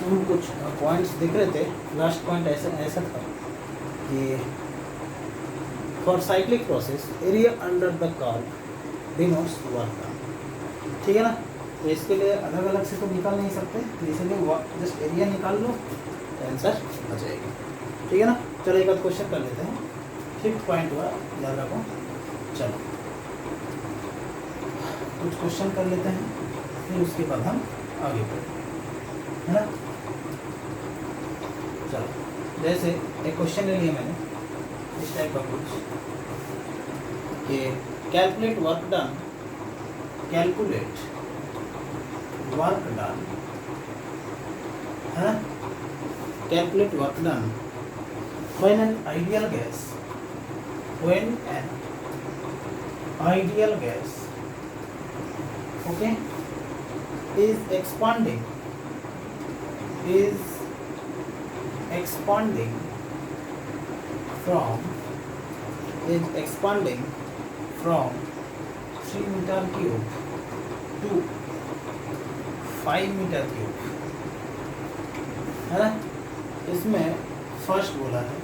हम कुछ पॉइंट्स देख रहे थे। लास्ट पॉइंट ऐसा था कि for cyclic process area under the curve denotes work done. ठीक है ना। तो इसके लिए अलग अलग से तो निकाल नहीं सकते, तो इसलिए जस्ट एरिया निकाल लो तो आंसर आ जाएगा। ठीक है ना। चलो एक बार क्वेश्चन कर लेते हैं। 5th पॉइंट हुआ, याद रखो। चलो कुछ क्वेश्चन कर लेते हैं, फिर उसके बाद हम आगे बढ़ें, है ना। चलो जैसे एक क्वेश्चन ले लिया मैंने इस टाइप का कुछ कि कैलकुलेट वर्क डन है ना। Calculate work done when an ideal gas okay is expanding from 3 meter cube to 5 meter cube, है ना। इसमें फर्स्ट बोला है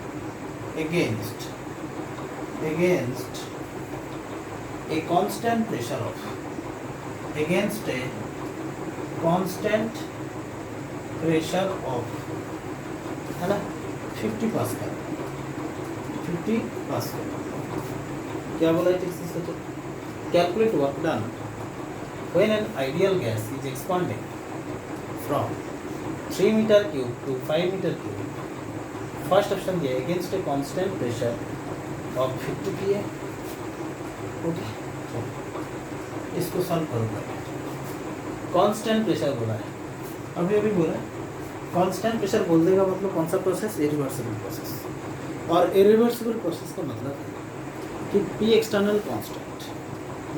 against a constant pressure of है ना 50 पास्कल। क्या बोला है ठीक से सोचो। Calculate work done when an ideal gas is expanding from 3 meter cube to 5 meter cube। First option दिया against a constant pressure of 50 P A. Okay इसको सॉल्व करूँगा। कांस्टेंट प्रेशर बोला है, अभी बोला है। कांस्टेंट प्रेशर बोल देगा मतलब कौन सा प्रोसेस, इरिवर्सिबल प्रोसेस। और इरिवर्सिबल प्रोसेस का मतलब है कि पी एक्सटर्नल कांस्टेंट,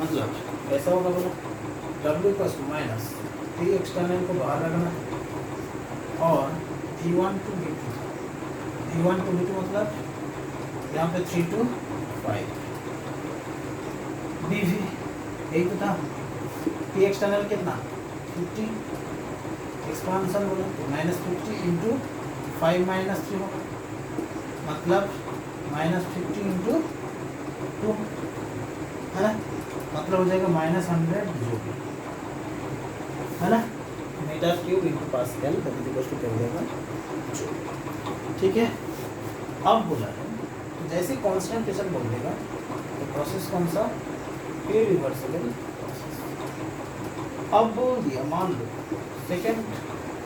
मतलब ऐसा होगा बोला W माइनस पी एक्सटर्नल को बाहर रखना और V1 to V2 मतलब यहाँ पे 3 to 5 dV यही तो था। पी एक्सटर्नल कितना 50, एक्सपांसन बोला तो -50 इंटू 5 - 3 होगा, मतलब -50 इंटू 2, है ना। मतलब हो जाएगा -100 जूल, है ना। मीटर क्यूब इंटू पास्कल कर देगा जूल। ठीक है। अब बोला है तो जैसे कांस्टेंट प्रेशर बोल देगा तो प्रोसेस कौन सा, इरिवर्सिबल प्रोसेस। अब बोल दिया, मान लो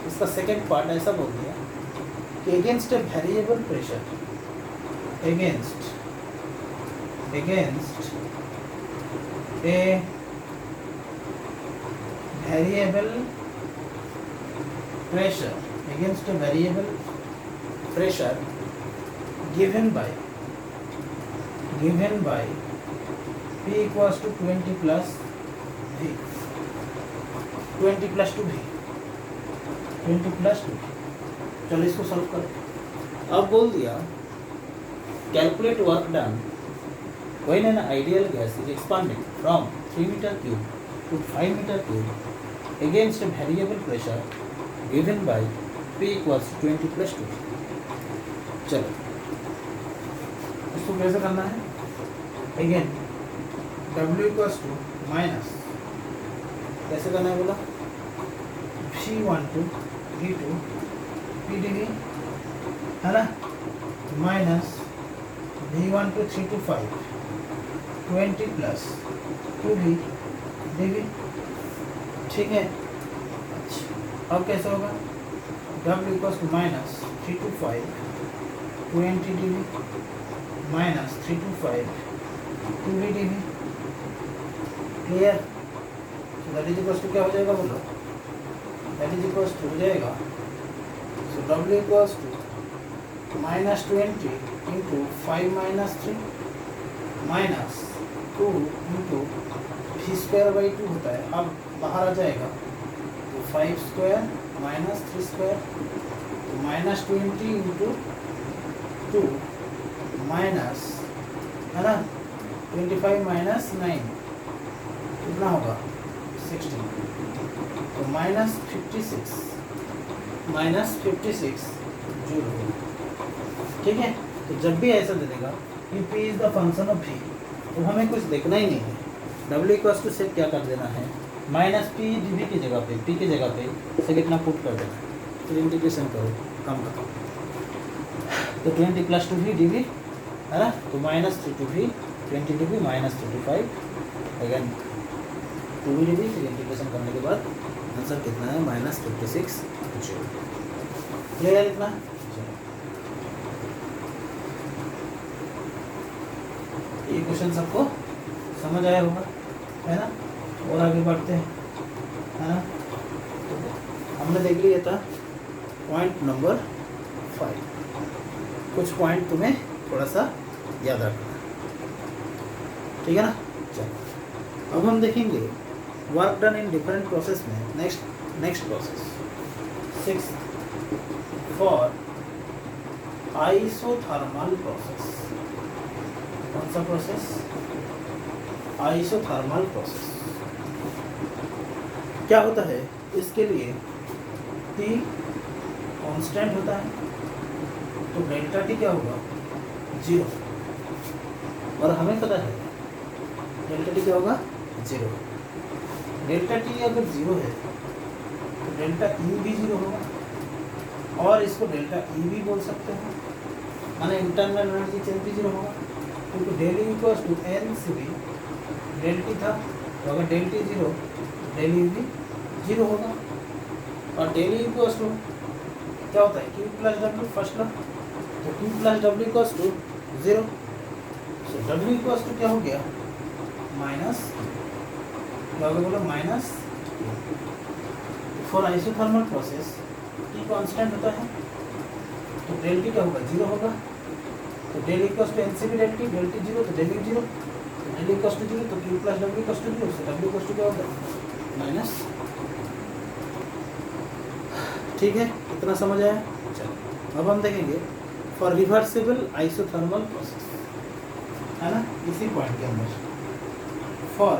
इसका सेकंड पार्ट ऐसा बोल दिया कि against a variable pressure, against a variable pressure given by P equals to 20 plus V, 20 plus 2V। चलो इसको सॉल्व करो। अब बोल दिया calculate work done when an ideal gas is expanding from 3 meter cube to 5 meter cube against a variable pressure given by P equals to 20 plus 2। चलो इसको कैसे करना है, again W equals to minus कैसे करना है बोला V1 to V2 PdV, है ना, minus V1 to 3 to 5 20 plus 2V dV। ठीक है। अच्छा अब कैसे होगा, W equals to minus 3 to 5 20 dV minus 3 to 5 2V dV। Clear. So that is equals to क्या हो जाएगा बोलो, दैट इज इक्वल्स टू हो जाएगा so W equals to minus 20 into 5 minus 3 minus 2 into V²/2 होता है। अब बाहर आ जाएगा तो 5² माइनस 3² तो माइनस 20 इंटू 2 माइनस, है ना, 25 माइनस 9 कितना होगा 16 तो माइनस 56 -56 जूल होगा। ठीक है, तो जब भी ऐसा दे देगा कि P is the function of V, तो हमें कुछ देखना ही नहीं है। W इक्वल्स टू से क्या कर देना है, -P dV की जगह पे, P की जगह पे से कितना पुट कर देना है, तो इंटीग्रेशन करो, कम करो, तो 20 + 2V dV है ना, तो -3 to V 20 dV -35 again 2V dV, फिर इंटीग्रेशन करने के बाद आंसर कितना है, -56 जूल। क्लियर इतना? ये क्वेश्चन सबको समझ आया होगा, है ना। और आगे बढ़ते हैं, है ना। तो हमने देख लिया था पॉइंट नंबर 5। कुछ पॉइंट तुम्हें थोड़ा सा याद रखना, ठीक है ना। चलो अब हम देखेंगे work done in different process में next process 6 for isothermal process. कौन सा प्रोसेस? Isothermal process. क्या होता है इसके लिए, T कांस्टेंट होता है, तो डेल्टा T क्या होगा, 0। और हमें पता है डेल्टा T क्या होगा, 0। डेल्टा T अगर 0 है तो डेल्टा E भी 0 होगा, और इसको डेल्टा E भी बोल सकते हैं, माने इंटरनल एनर्जी चेंज भी 0 होगा, क्योंकि del E equals to NCV, del T था, तो अगर डेल T 0 डेल E भी 0 होगा, और डेल E इक्वल्स टू क्या होता है, Q + W फर्स्ट लॉ, तो Q + W equals to 0, so W equals to क्या हो गया, माइनस, क्या हो गया बोलो, minus. For isothermal process T constant होता है, तो डेल T क्या होगा, 0 होगा, तो del equals to NCV del T 0, तो डेल E 0, तो डेल इक्वल्स टू 0, तो Q + W equals to 0, so W equals to क्या होगा, माइनस। ठीक है, इतना समझ आया। चलो अब हम देखेंगे फॉर रिवर्सिबल आइसोथर्मल प्रोसेस, है ना, इसी पॉइंट के अंदर for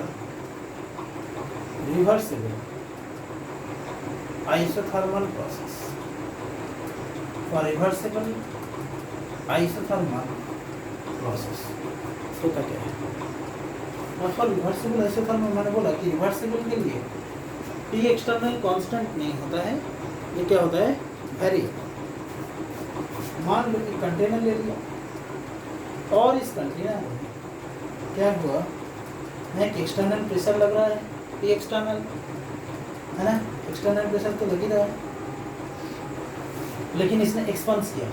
reversible isothermal process, for reversible isothermal process होता क्या है। फॉर रिवर्सिबल आइसोथर्मल मैंने बोला कि रिवर्सिबल के लिए T एक्सटर्नल कांस्टेंट नहीं होता है, ये क्या होता है, वेरिएबल। मान लो कि कंटेनर ले लिया, और इस कंटेनर में क्या हुआ, एक एक्सटर्नल प्रेशर लग रहा है, T एक्सटर्नल, है ना, एक्सटर्नल प्रेशर तो लग ही रहा है, लेकिन इसने एक्सपांस किया,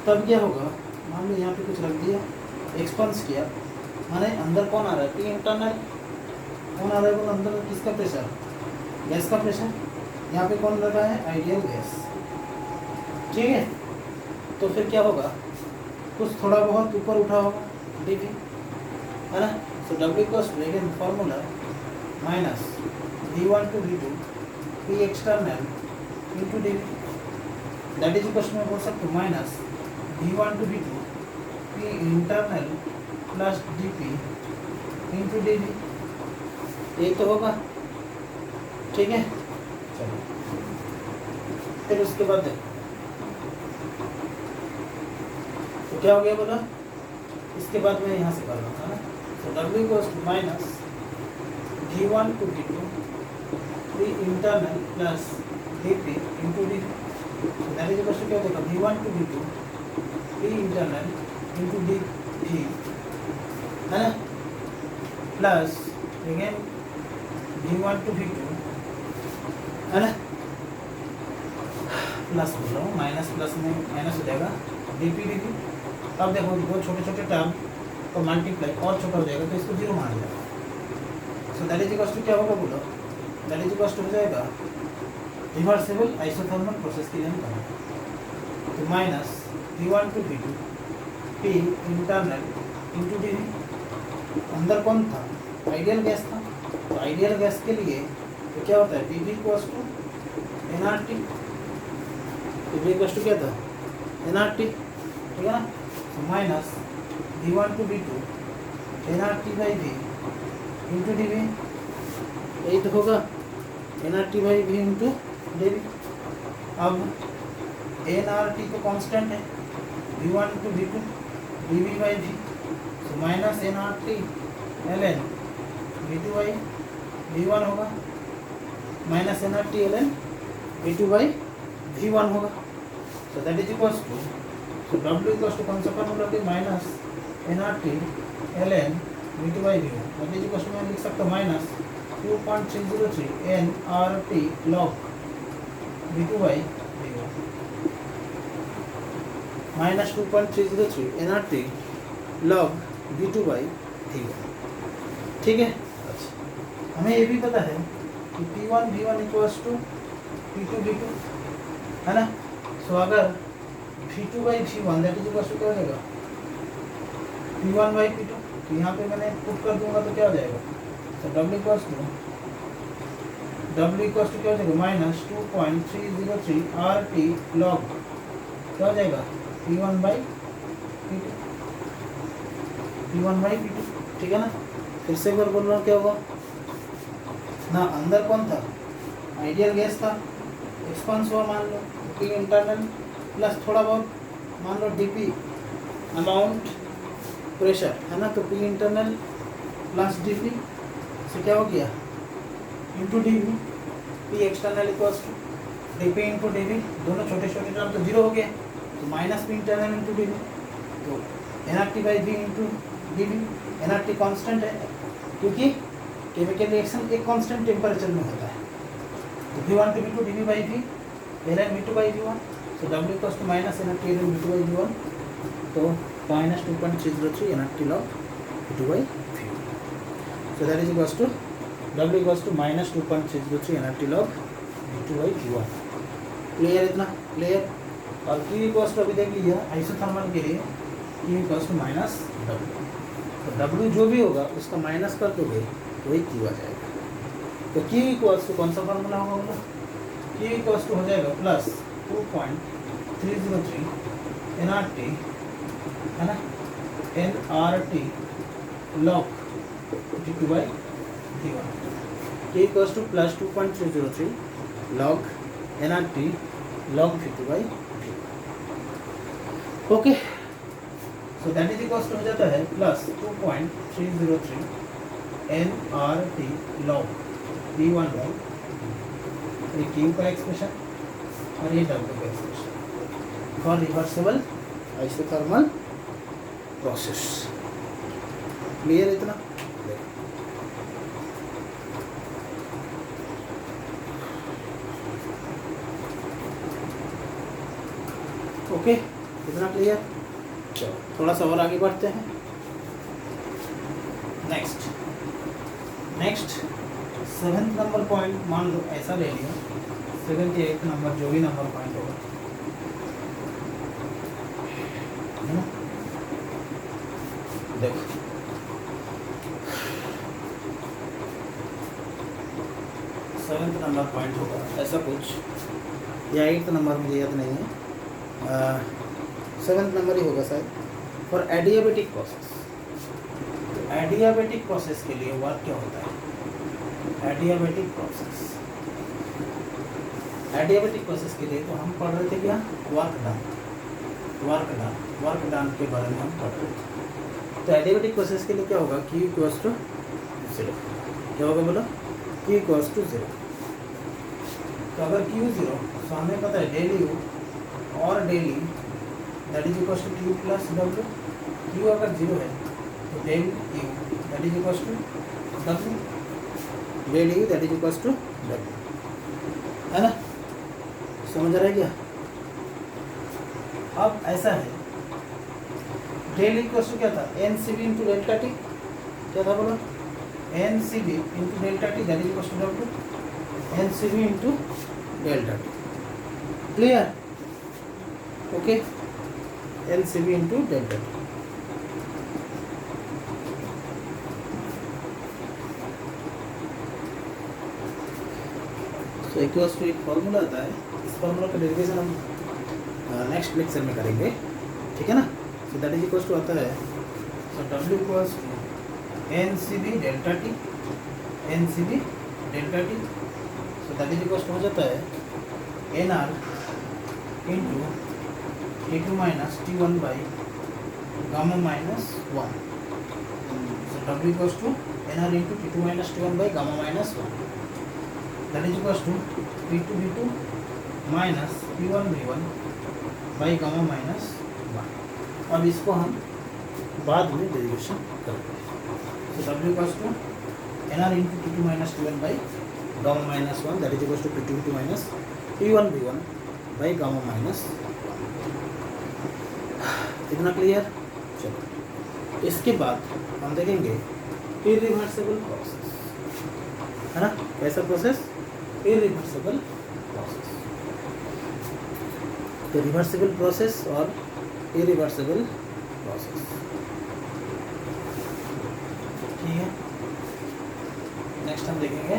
तब क्या होगा, मान लो यहाँ पे कुछ रख दिया, एक्सपांस किया, माने अंदर कौन आ रहा है, T इंटरनल, कौन आ रहा है बोलो, अंदर किसका प्रेशर, गैस का प्रेशर, यहाँ पे कौन लगा है, आइडियल गैस। ठीक है, तो फिर क्या होगा, कुछ थोड़ा बहुत ऊपर उठा होगा dV, है ना, so W equals to again formula minus V1 to V2 P external into dV, that is equals में बोल सकते हो minus V1 to V2 P internal plus dP into dV, यही तो होगा। ठीक है, चलो फिर उसके बाद देखो तो क्या हो गया बोला, इसके बाद मैं यहाँ से कर रहा था ना, तो W equals to minus V1 to V2 P internal plus dP into dV, that is equals to क्या होगा, V1 to V2 P internal into dV, है ना, plus again V1 to V2, है ना, प्लस बोल रहा हूँ, माइनस प्लस में माइनस हो जाएगा dP dV। अब देखो दो छोटे छोटे टर्म को मल्टीप्लाई और छोटा हो जाएगा, तो इसको 0 मान लिया, so that is equals to क्या होगा बोलो, दैट इज इक्वल्स टू हो जाएगा रिवर्सिबल आइसोथर्मल प्रोसेस के लिए हम करें, तो minus V1 to V2 P internal into dV, अंदर कौन था, आइडियल गैस था, तो आइडियल गैस के लिए तो क्या होता है, dV equals to nRT, dV equals to क्या था, nRT, ठीक है ना, तो minus V1 to V2 nRT by V into dV, यही तो होगा, nRT by V into dV। अब एन आर टी तो कांस्टेंट है, v1 to v2 dv by v, तो minus N R T L N v2 by v1 होगा, minus N R T L N v2 by v1 होगा। So that is equals to, so w equals to कौन सा फॉर्मूला है, minus N R T L N v2 by v1, that is equals to मैं लिख सकता हूँ minus 2.303 N R T log v2 by v1, minus 2.303 N R T log v2 by v1। ठीक है, अच्छा हमें ये भी पता है कि p1 v1 equals to p2 v2 है ना। सो अगर v2 by v1 that is equals to क्या हो जाएगा, p1 बाई p2, तो यहाँ पे मैंने पुट कर दूंगा तो क्या हो जाएगा, तो w इक्वल्स टू क्या हो जाएगा माइनस 2.303 आर टी लॉग क्या हो जाएगा p1 by p2, p1 by p2। ठीक है ना, फिर से एक बार बोल रहा हूँ क्या होगा ना, अंदर कौन था, आइडियल गैस था, एक्सपांस हुआ मान लो पी इंटरनल प्लस थोड़ा बहुत मान लो डीपी अमाउंट प्रेशर है ना, तो पी इंटरनल प्लस डीपी से क्या हो गया into DV, P external equals to DP into DV, दोनों छोटे छोटे टर्म तो जीरो हो गए, तो minus P internal into DV, तो N R T by V into DV, N R T constant है क्योंकि केमिकल रिएक्शन एक कांस्टेंट टेम्परेचर में होता है, तो v1 to v2 dv by v L N v2 by v1, so w equals to minus N R T L N v2 by v1, तो minus 2.303 N R T log v2 by v, so that is equals to w equals to minus 2.303 N R T log v2 by v1। Clear, इतना clear. और q equals to अभी देख लीजिए isothermal के लिए q equals to minus w, तो w जो भी होगा उसका माइनस कर दोगे तो वही q आ जाएगा, तो q इक्वल्स टू कौन सा फॉर्मूला होगा बोलो, q इक्वल्स टू हो जाएगा प्लस 2.303 एन आर टी है ना, N R T log v2 by v1, q equals to plus 2.303 log N R T log v2 by v1। Okay, so that is equals to हो जाता है plus 2.303 N R T log v1 by, ये q का expression और ये w का expression for reversible isothermal process. Clear इतना, okay इतना क्लियर। चलो थोड़ा सा और आगे बढ़ते हैं। नेक्स्ट 7th नंबर पॉइंट मान लो ऐसा ले लिया, 7th या 8th नंबर जो भी नंबर पॉइंट होगा है ना, देखो 7th नंबर पॉइंट होगा ऐसा कुछ, या 8th नंबर मुझे याद नहीं है, 7th नंबर ही होगा शायद, for adiabatic process. Adiabatic process के लिए वर्क क्या होता है, एडियाबेटिक प्रोसेस के लिए तो हम पढ़ रहे थे क्या, वर्क डन के बारे में हम पढ़ रहे थे। तो एडियाबेटिक प्रोसेस के लिए क्या होगा, Q इक्वल्स टू 0, क्या होगा बोलो, Q इक्वल्स टू 0। तो अगर Q 0 तो हमें पता है डेली U और del that is equals to Q plus W, Q अगर 0 है तो del U that is equals to W, del U that is equals to W, है ना, समझ आ रहा है क्या। अब ऐसा है डेल इक्वल्स टू क्या था, NCB इंटू डेल्टा टी, क्या था बोलो, NCB into delta T that is equals to W, NCB into delta T. Clear, okay, NCB into delta T. तो इक्वल्स टू एक फॉर्मूला आता है, इस फॉर्मूला का डेरिवेशन हम नेक्स्ट लेक्चर में करेंगे, ठीक है ना। So that is equals to आता है, so W equals to NCB delta T, NCB delta T, so that is equals to हो जाता है NR into T2 minus T1 by gamma minus 1. So W equals to NR into T2 minus T1 by gamma minus 1. That is equals to P2 V2 minus P1 V1 by gamma minus 1. अब इसको हम बाद में derivation करेंगे. So W equals to NR into T2 minus T1 by gamma minus 1. That is equals to P2 V2 minus P1 V1 by gamma minus 1. इतना clear. चलो इसके बाद हम देखेंगे इरिवर्सिबल प्रोसेस, है ना. कैसा प्रोसेस? Irreversible process. तो रिवर्सिबल प्रोसेस और इरिवर्सिबल प्रोसेस, ठीक है. नेक्स्ट हम देखेंगे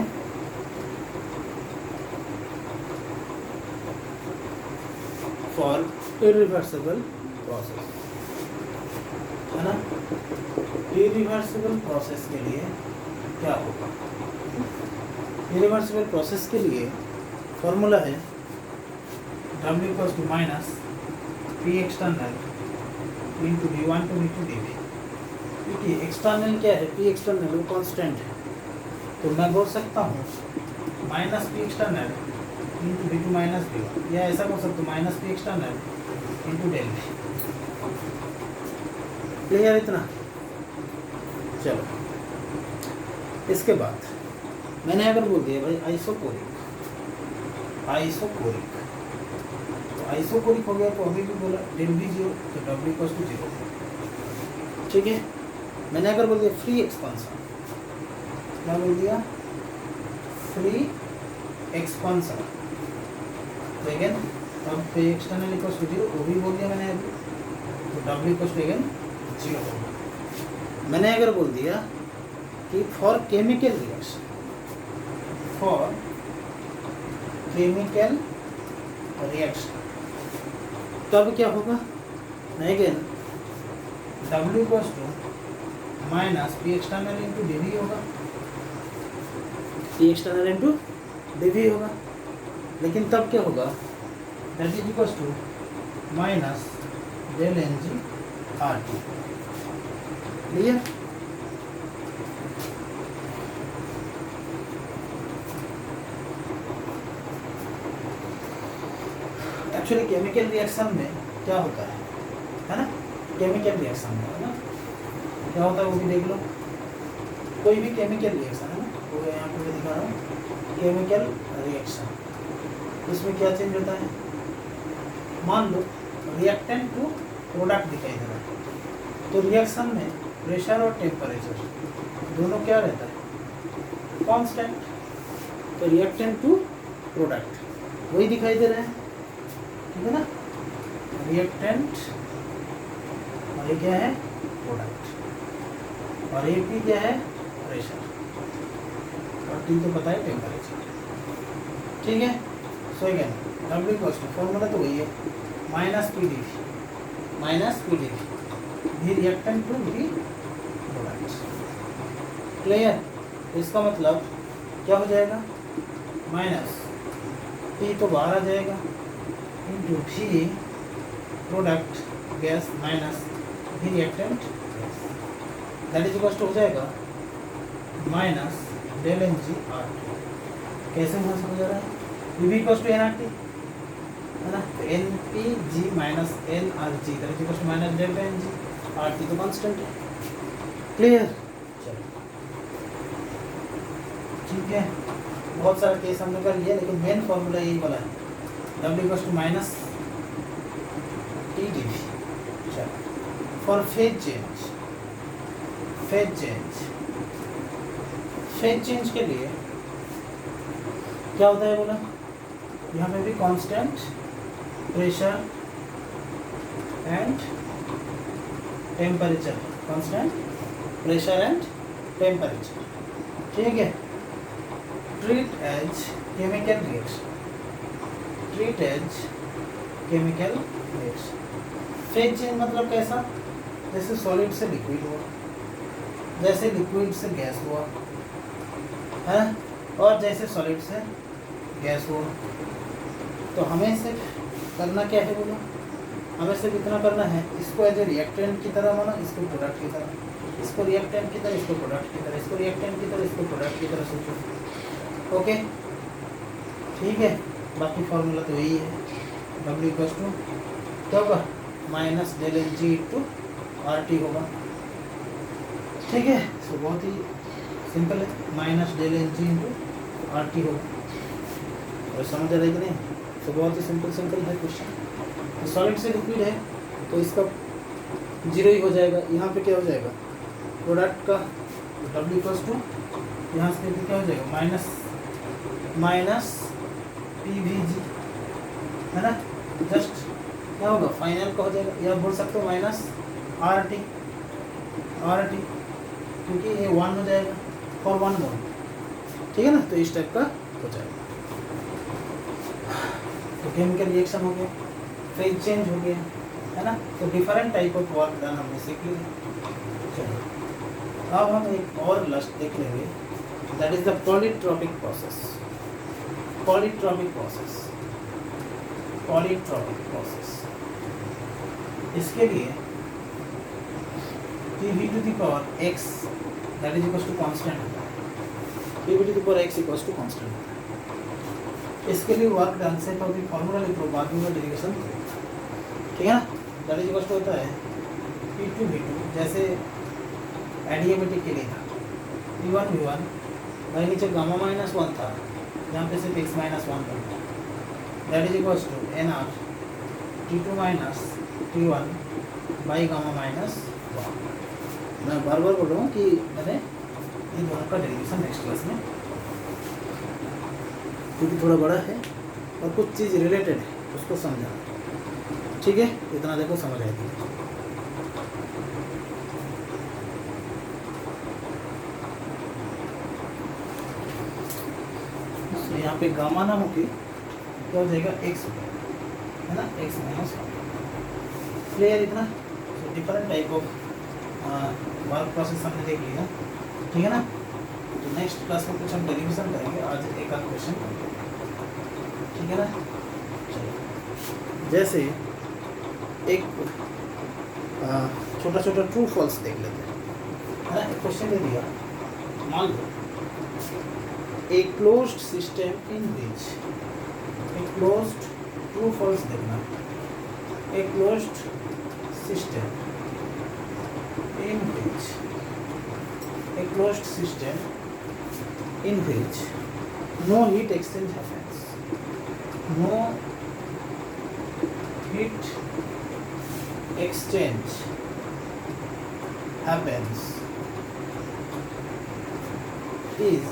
फॉर इरिवर्सिबल प्रोसेस, है ना. इरिवर्सिबल प्रोसेस के लिए क्या होगा? इरिवर्सिबल प्रोसेस के लिए फॉर्मूला है W equals to minus P external into V1 to V2 dV. क्योंकि एक्सटर्नल क्या है? पी एक्सटर्नल वो कांस्टेंट है, तो मैं बोल सकता हूँ minus P external into V2 minus V1, या ऐसा बोल सकता हूँ minus P external into del V. Clear इतना? चलो इसके बाद मैंने अगर बोल दिया भाई आइसोकोरिक, तो आइसोकोरिक हो गया, तो अभी भी बोला डेल V 0, तो W इक्वल्स टू 0. ठीक है. मैंने अगर बोल दिया फ्री एक्सपांशन, क्या बोल दिया? Free expansion. तो अगेन अब पे एक्सटर्नल इक्वल्स टू 0 वो भी बोल दिया मैंने अभी, तो W इक्वल्स टू अगेन 0 होगा. मैंने अगर बोल दिया कि फॉर केमिकल रिएक्शन, तब क्या होगा? Again W equals to minus P external into D V होगा, P external into D V होगा. लेकिन तब क्या होगा? That is equals to minus del N G R T. Clear? Actually chemical reaction में क्या होता है ना. केमिकल रिएक्शन में, है ना, क्या होता है वो भी देख लो. कोई भी केमिकल रिएक्शन, है ना, वो यहाँ पे मैं दिखा रहा हूँ. केमिकल रिएक्शन, इसमें क्या चेंज होता है? मान लो रिएक्टेंट टू प्रोडक्ट दिखाई दे रहा है, तो रिएक्शन में प्रेशर और टेम्परेचर दोनों क्या रहता है? कांस्टेंट. तो रिएक्टेंट टू प्रोडक्ट वही दिखाई दे रहा है, ठीक है ना. रिएक्टेंट और ये क्या है? प्रोडक्ट. और ये भी क्या है? प्रेशर. और टी तो पता है टेम्परेचर. ठीक है. So again W equals to formula तो वही है minus P D V reactant to V product. Clear? इसका मतलब क्या हो जाएगा? माइनस पी तो बाहर आ जाएगा into V product gas minus V reactant, that is equals to हो जाएगा minus del N G R T. कैसे हो जा रहा है? V equals to N R T, है ना. N P G minus N R G, that is equals to minus delta N G R T. तो कांस्टेंट है. क्लियर? चलो ठीक है. बहुत सारा केस हमने कर लिया, लेकिन मेन फॉर्मूला यही वाला है W equals to minus T D V. चलो फॉर फेज चेंज के लिए क्या होता है बोला? यहाँ पे भी constant pressure and temperature, constant pressure and temperature. ठीक है. Treat as chemical reaction. Phase change मतलब कैसा? जैसे सॉलिड से लिक्विड हुआ, जैसे लिक्विड से गैस हुआ, है, और जैसे सॉलिड से गैस हुआ. तो हमें सिर्फ करना क्या है बोलो, हमें सिर्फ इतना करना है, इसको एज ए रिएक्टेंट की तरह मानो, इसको प्रोडक्ट की तरह, इसको रिएक्टेंट की तरह, इसको प्रोडक्ट की तरह, इसको रिएक्टेंट की तरह, इसको प्रोडक्ट की तरह सोचो। ओके ठीक है, बाकी फॉर्मूला तो यही है, W इक्वल्स टू क्या होगा, minus del N G into R T होगा। ठीक है, सो बहुत ही सिंपल है, minus del N G into R T होगा। और समझ आ रही कि नहीं, तो बहुत ही सिंपल है क्वेश्चन। तो सॉलिड से लिक्विड है तो इसका जीरो ही हो जाएगा, यहाँ पे क्या हो जाएगा, प्रोडक्ट का W इक्वल्स टू यहाँ से क्या हो जाएगा, माइनस PVG है ना, जस्ट क्या होगा, फाइनल का हो जाएगा, या बोल सकते हो माइनस RT, क्योंकि ये 1 हो जाएगा फॉर 1 मोल। ठीक है ना, तो इस टाइप का हो जाएगा। तो केमिकल रिएक्शन हो गया, फेज चेंज हो गया, है ना। तो different type of work done हमने सीख लिया। चलो अब हम एक और लस्ट देख लेंगे, that is the polytropic process. इसके लिए PV to the power x that is equals to constant होता है, PV to the power x equals to constant होता है। इसके लिए वर्क डन से तो अभी फॉर्मूला लिख लो, बाद में डेरिवेशन करो, ठीक है ना। दैट इज इक्वल्स टू होता है P2V2, जैसे एडियाबेटिक के लिए था P1V1 भाई, नीचे गामा माइनस 1 था, यहाँ पे सिर्फ x माइनस 1 करना है। That is equals to NR T2 minus T1 by gamma minus 1। मैं बार बार बोल रहा हूँ कि मैंने इन दोनों का डेरिवेशन नेक्स्ट क्लास में, क्योंकि थोड़ा बड़ा है और कुछ चीज़ रिलेटेड है, उसको समझाना। ठीक है, इतना देखो समझ आएगी। तो यहाँ पे गामा ना होके क्या हो जाएगा, x हो जाएगा, है ना, x माइनस 1। क्लियर इतना। तो different type of work process हमने देख लिया, ठीक है ना। तो नेक्स्ट क्लास में कुछ हम डेरिवेशन करेंगे, आज एक आध क्वेश्चन करेंगे, ठीक है ना। चलो, जैसे एक छोटा छोटा ट्रू फॉल्स देख लेते हैं, है ना। एक क्वेश्चन दे दिया, मान लो ए क्लोज्ड सिस्टम इन विच, एक क्लोज्ड, ट्रू फॉल्स देखना, a closed system in which a closed system in which no heat exchange happens, no heat exchange happens, is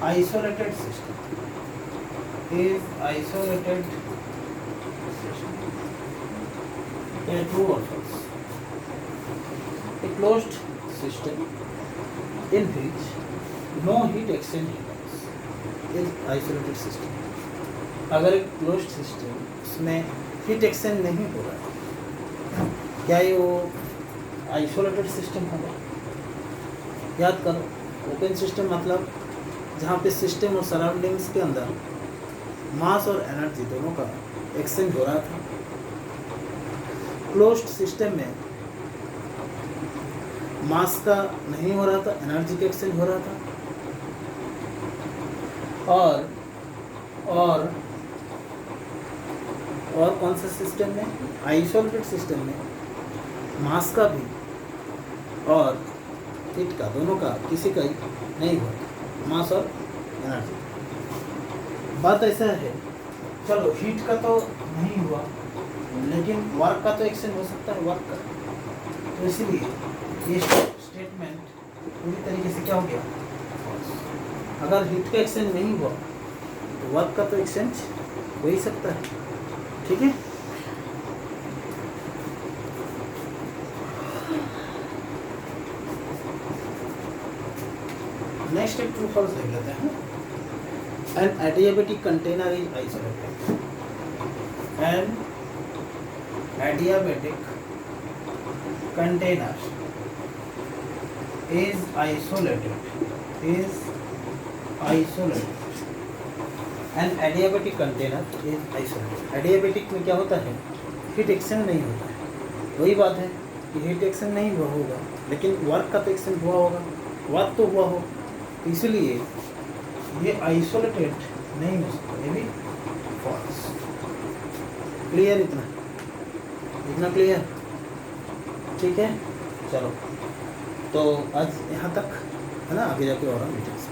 isolated system, a true or false? A closed system in which no heat exchange happens is isolated system। अगर एक closed system उसमें heat exchange नहीं हो रहा है, क्या ये वो आइसोलेटेड सिस्टम होगा? याद करो, ओपन सिस्टम मतलब जहाँ पे सिस्टम और सराउंडिंग्स के अंदर मास और एनर्जी दोनों का एक्सचेंज हो रहा था। क्लोज्ड सिस्टम में मास का नहीं हो रहा था, एनर्जी का एक्सचेंज हो रहा था। और कौन सा सिस्टम में, आइसोलेटेड सिस्टम में मास का भी और हीट का, दोनों का किसी का ही नहीं हुआ, मास और एनर्जी। बात ऐसा है, चलो हीट का तो नहीं हुआ लेकिन वर्क का तो एक्सचेंज हो सकता है, वर्क का। तो इसीलिए ये स्टेटमेंट पूरी तरीके से क्या हो गया, अगर हीट का एक्सचेंज नहीं हुआ तो वर्क का तो एक्सचेंज हो ही सकता है, ठीक है। नेक्स्ट एक ट्रू फॉल्स देख लेते हैं। An adiabatic container is isolated, an adiabatic container is isolated an adiabatic container is isolated. Adiabatic में क्या होता है, हीट एक्सचेंज नहीं होता है। वही बात है कि हीट एक्सचेंज नहीं हुआ होगा, लेकिन वर्क का तो एक्सचेंज हुआ होगा, वर्क तो हुआ हो, तो इसलिए ये आइसोलेटेड नहीं हो सकता, ये भी फॉल्स। क्लियर? इतना क्लियर? ठीक है, चलो तो आज यहाँ तक है ना, आगे जाके और हम डिटेल्स